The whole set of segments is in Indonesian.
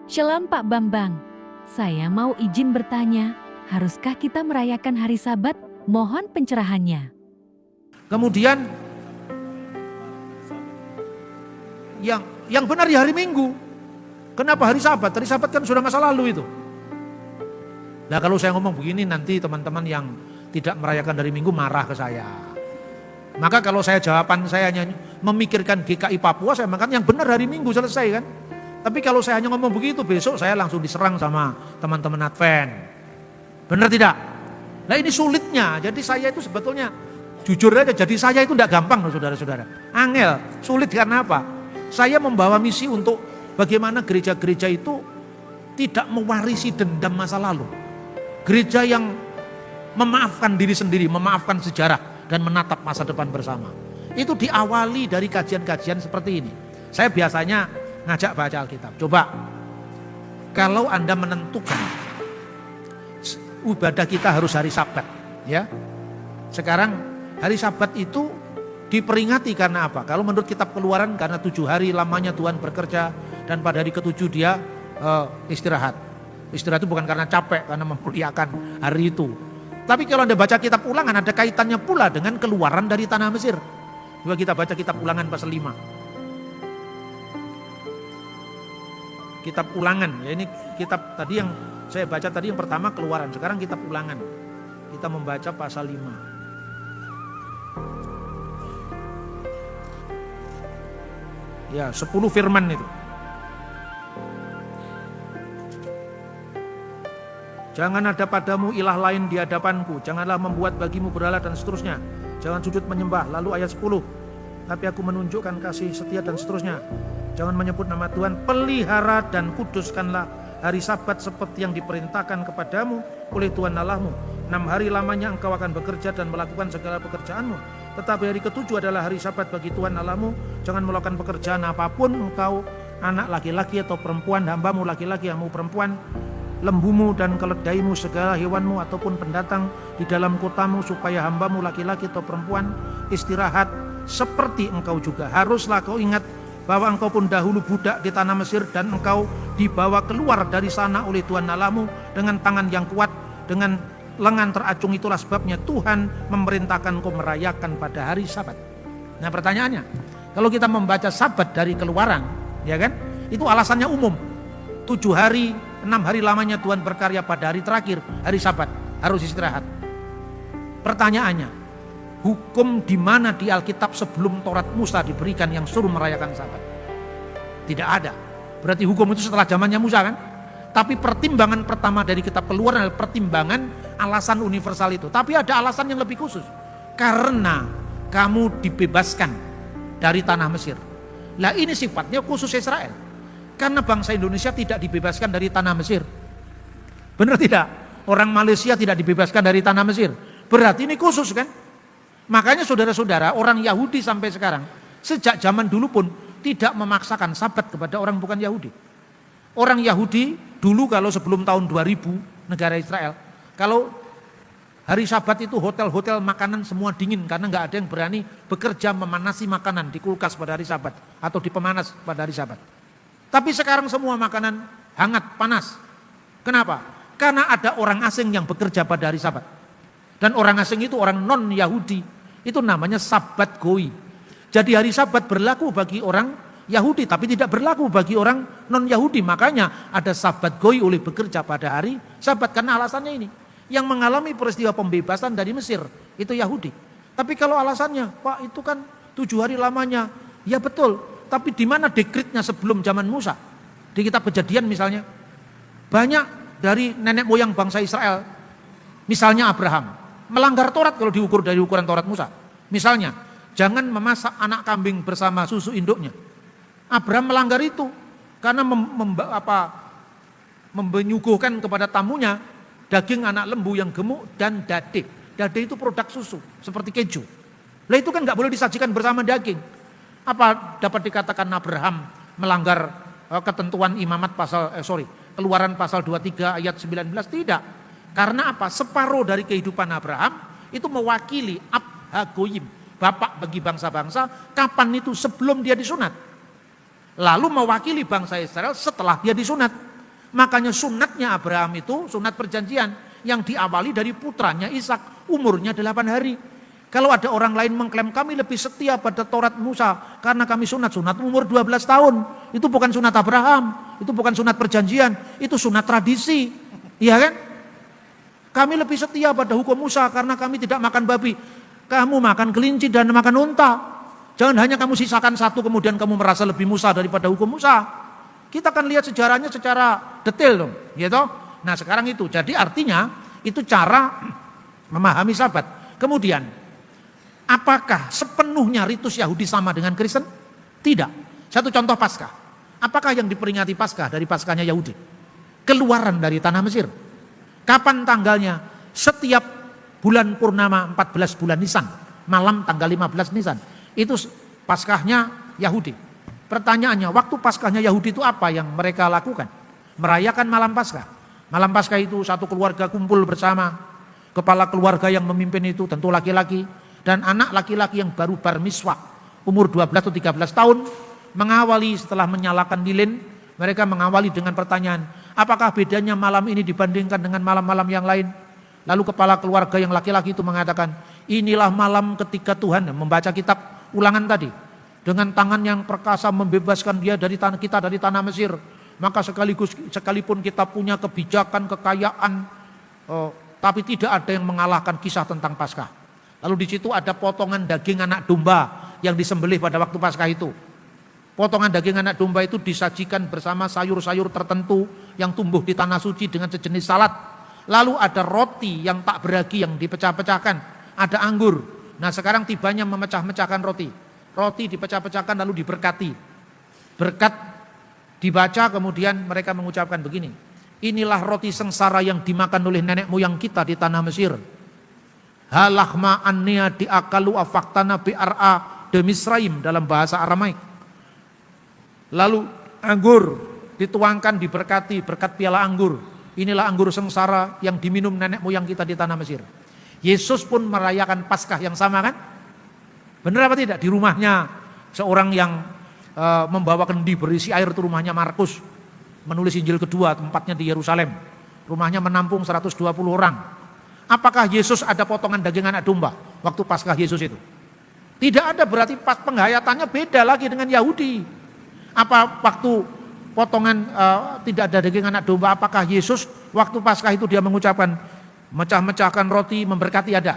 Shalom Pak Bambang, saya mau izin bertanya, haruskah kita merayakan hari Sabat? Mohon pencerahannya. Kemudian yang benar ya hari Minggu. Kenapa hari Sabat? Hari Sabat kan sudah masa lalu itu. Nah kalau saya ngomong begini nanti teman-teman yang tidak merayakan hari Minggu marah ke saya. Maka kalau jawaban saya hanya memikirkan GKI Papua, saya makan yang benar hari Minggu selesai kan. Tapi kalau saya hanya ngomong begitu, besok saya langsung diserang sama teman-teman Advent. Benar tidak? Nah ini sulitnya, jadi saya itu sebetulnya jujur aja, jadi saya itu tidak gampang loh saudara-saudara. Angel, sulit karena apa? Saya membawa misi untuk bagaimana gereja-gereja itu tidak mewarisi dendam masa lalu. Gereja yang memaafkan diri sendiri, memaafkan sejarah dan menatap masa depan bersama. Itu diawali dari kajian-kajian seperti ini. Saya biasanya ngajak baca Alkitab. Coba, kalau Anda menentukan ibadah kita harus hari Sabat, ya. Sekarang hari Sabat itu diperingati karena apa? Kalau menurut kitab Keluaran karena 7 hari lamanya Tuhan bekerja dan pada hari ke-7 dia istirahat. Istirahat itu bukan karena capek, karena memuliakan hari itu. Tapi kalau Anda baca kitab Ulangan ada kaitannya pula dengan keluaran dari tanah Mesir. Coba kita baca kitab Ulangan pasal 5. Kitab Ulangan, ya ini kitab tadi yang saya baca tadi yang pertama Keluaran, sekarang kitab Ulangan. Kita membaca pasal 5. Ya, 10 firman itu. Jangan ada padamu ilah lain di hadapanku, janganlah membuat bagimu berhala dan seterusnya. Jangan sujud menyembah. Lalu ayat 10. Tapi aku menunjukkan kasih setia dan seterusnya. Jangan menyebut nama Tuhan, pelihara dan kuduskanlah hari Sabat seperti yang diperintahkan kepadamu oleh Tuhan Allahmu. 6 hari lamanya engkau akan bekerja dan melakukan segala pekerjaanmu. Tetapi hari ke-7 adalah hari Sabat bagi Tuhan Allahmu. Jangan melakukan pekerjaan apapun engkau, anak laki-laki atau perempuan, hambamu laki-laki, hambamu perempuan, lembumu dan keledaimu, segala hewanmu ataupun pendatang di dalam kotamu, supaya hambamu laki-laki atau perempuan istirahat seperti engkau juga. Haruslah kau ingat bahwa engkau pun dahulu budak di tanah Mesir dan engkau dibawa keluar dari sana oleh Tuhan Allahmu dengan tangan yang kuat, dengan lengan teracung. Itulah sebabnya Tuhan memerintahkan engkau merayakan pada hari Sabat. Nah pertanyaannya, kalau kita membaca Sabat dari Keluaran, ya kan, itu alasannya umum. 7 hari, 6 hari lamanya Tuhan berkarya, pada hari terakhir, hari Sabat, harus istirahat. Pertanyaannya, hukum di mana di Alkitab sebelum Taurat Musa diberikan yang suruh merayakan Sabat? Tidak ada. Berarti hukum itu setelah zamannya Musa kan? Tapi pertimbangan pertama dari kitab Keluaran adalah pertimbangan alasan universal itu. Tapi ada alasan yang lebih khusus. Karena kamu dibebaskan dari tanah Mesir. Lah ini sifatnya khusus Israel. Karena bangsa Indonesia tidak dibebaskan dari tanah Mesir. Benar tidak? Orang Malaysia tidak dibebaskan dari tanah Mesir. Berarti ini khusus kan? Makanya saudara-saudara, orang Yahudi sampai sekarang, sejak zaman dulu pun tidak memaksakan Sabat kepada orang bukan Yahudi. Orang Yahudi dulu kalau sebelum tahun 2000 negara Israel, kalau hari Sabat itu hotel-hotel makanan semua dingin karena nggak ada yang berani bekerja memanasi makanan di kulkas pada hari Sabat atau di pemanas pada hari Sabat. Tapi sekarang semua makanan hangat, panas. Kenapa? Karena ada orang asing yang bekerja pada hari Sabat. Dan orang asing itu orang non-Yahudi. Itu namanya Sabat Goi. Jadi hari Sabat berlaku bagi orang Yahudi, tapi tidak berlaku bagi orang non-Yahudi. Makanya ada Sabat Goi oleh bekerja pada hari Sabat. Karena alasannya ini. Yang mengalami peristiwa pembebasan dari Mesir, itu Yahudi. Tapi kalau alasannya, Pak itu kan 7 hari lamanya. Ya betul, tapi di mana dekretnya sebelum zaman Musa? Di kitab Kejadian misalnya. Banyak dari nenek moyang bangsa Israel, misalnya Abraham, melanggar Taurat kalau diukur dari ukuran Taurat Musa. Misalnya, jangan memasak anak kambing bersama susu induknya. Abraham melanggar itu karena menyuguhkan kepada tamunya daging anak lembu yang gemuk dan dade. Dade itu produk susu, seperti keju. Lah itu kan nggak boleh disajikan bersama daging. Apa dapat dikatakan Abraham melanggar ketentuan imamat Keluaran pasal 23 ayat 19? Tidak. Karena apa? Separuh dari kehidupan Abraham itu mewakili Ab-Hagoyim, bapak bagi bangsa-bangsa. Kapan itu? Sebelum dia disunat. Lalu mewakili bangsa Israel setelah dia disunat. Makanya sunatnya Abraham itu sunat perjanjian yang diawali dari putranya Ishak, umurnya 8 hari. Kalau ada orang lain mengklaim kami lebih setia pada Taurat Musa karena kami sunat umur 12 tahun. Itu bukan sunat Abraham, itu bukan sunat perjanjian, itu sunat tradisi. Iya kan? Kami lebih setia pada hukum Musa karena kami tidak makan babi. Kamu makan kelinci dan makan unta. Jangan hanya kamu sisakan satu kemudian kamu merasa lebih Musa daripada hukum Musa. Kita akan lihat sejarahnya secara detail dong, gitu. Nah sekarang itu, jadi artinya itu cara memahami Sabat. Kemudian, apakah sepenuhnya ritus Yahudi sama dengan Kristen? Tidak. Satu contoh Paskah. Apakah yang diperingati Paskah dari Paskahnya Yahudi? Keluaran dari tanah Mesir. Kapan tanggalnya? Setiap bulan purnama 14 bulan Nisan, malam tanggal 15 Nisan. Itu Paskahnya Yahudi. Pertanyaannya, waktu Paskahnya Yahudi itu apa yang mereka lakukan? Merayakan malam Paskah. Malam Paskah itu satu keluarga kumpul bersama. Kepala keluarga yang memimpin itu tentu laki-laki. Dan anak laki-laki yang baru bar miswah, umur 12 atau 13 tahun. Mengawali setelah menyalakan lilin. Mereka mengawali dengan pertanyaan, apakah bedanya malam ini dibandingkan dengan malam-malam yang lain? Lalu kepala keluarga yang laki-laki itu mengatakan, inilah malam ketika Tuhan membaca kitab Ulangan tadi. Dengan tangan yang perkasa membebaskan dia dari tanah kita dari tanah Mesir. Maka sekalipun kita punya kebijakan, kekayaan, tapi tidak ada yang mengalahkan kisah tentang Paskah. Lalu di situ ada potongan daging anak domba yang disembelih pada waktu Paskah itu. Potongan daging anak domba itu disajikan bersama sayur-sayur tertentu yang tumbuh di tanah suci dengan sejenis salad. Lalu ada roti yang tak beragi yang dipecah-pecahkan. Ada anggur. Nah sekarang tibanya memecah-mecahkan roti. Roti dipecah-pecahkan lalu diberkati. Berkat dibaca kemudian mereka mengucapkan begini. Inilah roti sengsara yang dimakan oleh nenek moyang kita di tanah Mesir. Halahma annia diakalu afaktana bi'ar'a de Misraim dalam bahasa Aramaik. Lalu anggur dituangkan diberkati berkat piala anggur. Inilah anggur sengsara yang diminum nenek moyang kita di tanah Mesir. Yesus pun merayakan Paskah yang sama kan? Benar apa tidak? Di rumahnya seorang yang membawa kendi berisi air itu rumahnya Markus. Menulis Injil kedua, tempatnya di Yerusalem. Rumahnya menampung 120 orang. Apakah Yesus ada potongan daging anak domba waktu Paskah Yesus itu? Tidak ada, berarti pas penghayatannya beda lagi dengan Yahudi. Apa waktu potongan tidak ada daging anak domba, apakah Yesus waktu Paskah itu dia mengucapkan mecah-mecahkan roti memberkati? Ada.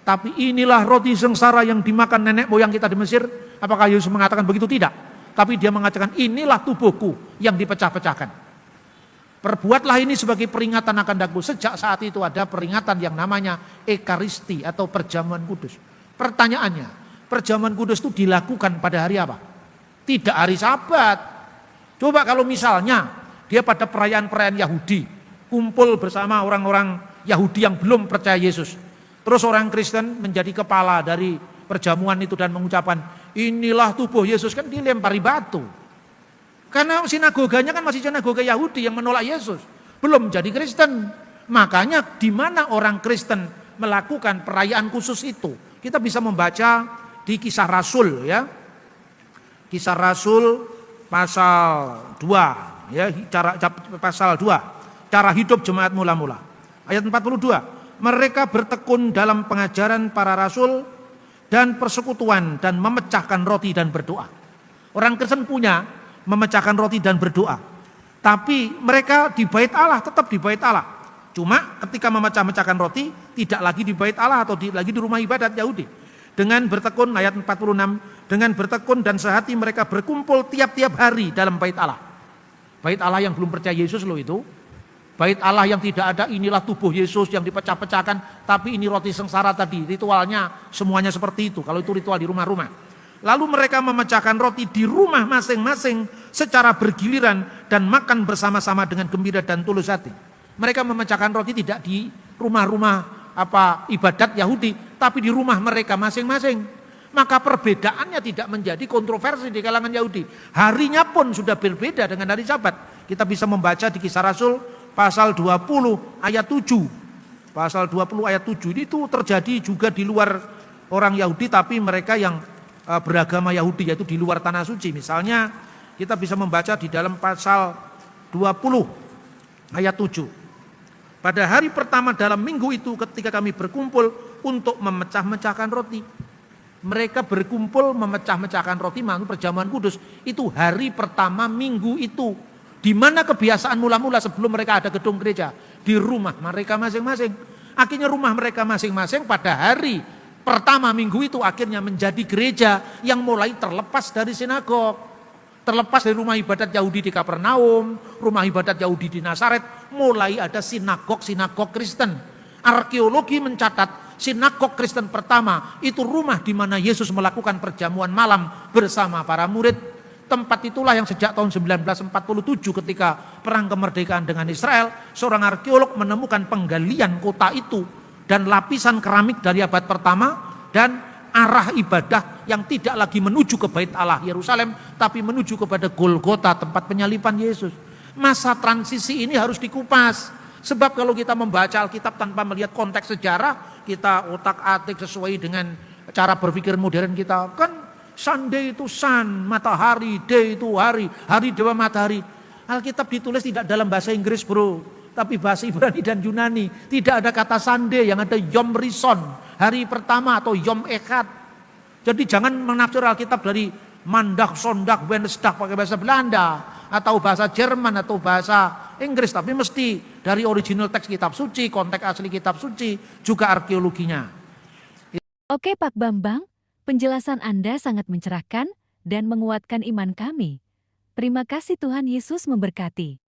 Tapi inilah roti sengsara yang dimakan nenek moyang kita di Mesir. Apakah Yesus mengatakan begitu? Tidak. Tapi dia mengatakan inilah tubuhku yang dipecah-pecahkan. Perbuatlah ini sebagai peringatan akan daku. Sejak saat itu ada peringatan yang namanya Ekaristi atau perjamuan kudus. Pertanyaannya, perjamuan kudus itu dilakukan pada hari apa? Tidak hari Sabat. Coba kalau misalnya dia pada perayaan-perayaan Yahudi, kumpul bersama orang-orang Yahudi yang belum percaya Yesus. Terus orang Kristen menjadi kepala dari perjamuan itu dan mengucapkan, inilah tubuh Yesus, kan dilempari batu. Karena sinagoganya kan masih sinagoga Yahudi yang menolak Yesus. Belum jadi Kristen. Makanya di mana orang Kristen melakukan perayaan khusus itu? Kita bisa membaca di Kisah Rasul ya. Kisah Rasul pasal 2 ya, pasal 2. Cara hidup jemaat mula-mula. Ayat 42. Mereka bertekun dalam pengajaran para rasul dan persekutuan dan memecahkan roti dan berdoa. Orang Kristen punya memecahkan roti dan berdoa. Tapi mereka di bait Allah, tetap di bait Allah. Cuma ketika memecah-mecahkan roti tidak lagi di bait Allah atau lagi di rumah ibadat Yahudi. Dengan bertekun, ayat 46, dengan bertekun dan sehati mereka berkumpul tiap-tiap hari dalam bait Allah. Bait Allah yang belum percaya Yesus loh itu. Bait Allah yang tidak ada, inilah tubuh Yesus yang dipecah-pecahkan, tapi ini roti sengsara tadi. Ritualnya semuanya seperti itu, kalau itu ritual di rumah-rumah. Lalu mereka memecahkan roti di rumah masing-masing secara bergiliran dan makan bersama-sama dengan gembira dan tulus hati. Mereka memecahkan roti tidak di rumah-rumah ibadat Yahudi, tapi di rumah mereka masing-masing. Maka perbedaannya tidak menjadi kontroversi di kalangan Yahudi. Harinya pun sudah berbeda dengan hari Sabat. Kita bisa membaca di Kisah Rasul pasal 20 ayat 7. Pasal 20 ayat 7 ini itu terjadi juga di luar orang Yahudi, tapi mereka yang beragama Yahudi, yaitu di luar tanah suci. Misalnya kita bisa membaca di dalam pasal 20 Ayat 7. Pada hari pertama dalam minggu itu ketika kami berkumpul untuk memecah-mecahkan roti. Mereka berkumpul memecah-mecahkan roti menurut perjamuan kudus. Itu hari pertama minggu itu. Di mana kebiasaan mula-mula sebelum mereka ada gedung gereja? Di rumah mereka masing-masing. Akhirnya rumah mereka masing-masing pada hari pertama minggu itu akhirnya menjadi gereja yang mulai terlepas dari sinagog. Terlepas dari rumah ibadat Yahudi di Kapernaum, rumah ibadat Yahudi di Nazaret, mulai ada sinagog-sinagog Kristen. Arkeologi mencatat sinagog Kristen pertama itu rumah di mana Yesus melakukan perjamuan malam bersama para murid. Tempat itulah yang sejak tahun 1947 ketika perang kemerdekaan dengan Israel, seorang arkeolog menemukan penggalian kota itu dan lapisan keramik dari abad pertama dan arah ibadah yang tidak lagi menuju ke Bait Allah Yerusalem tapi menuju kepada Golgota, tempat penyaliban Yesus. Masa transisi ini harus dikupas. Sebab kalau kita membaca Alkitab tanpa melihat konteks sejarah, kita otak-atik sesuai dengan cara berpikir modern kita. Kan Sunday itu sun, matahari, day itu hari, hari dewa matahari. Alkitab ditulis tidak dalam bahasa Inggris bro, tapi bahasa Ibrani dan Yunani. Tidak ada kata Sunday, yang ada Yom Rison, hari pertama atau Yom Echad. Jadi jangan menafsir Alkitab dari Mandag, Sondag, Wednesdag pakai bahasa Belanda atau bahasa Jerman atau bahasa Inggris, tapi mesti dari original teks kitab suci, konteks asli kitab suci, juga arkeologinya. Oke Pak Bambang, penjelasan Anda sangat mencerahkan dan menguatkan iman kami. Terima kasih, Tuhan Yesus memberkati.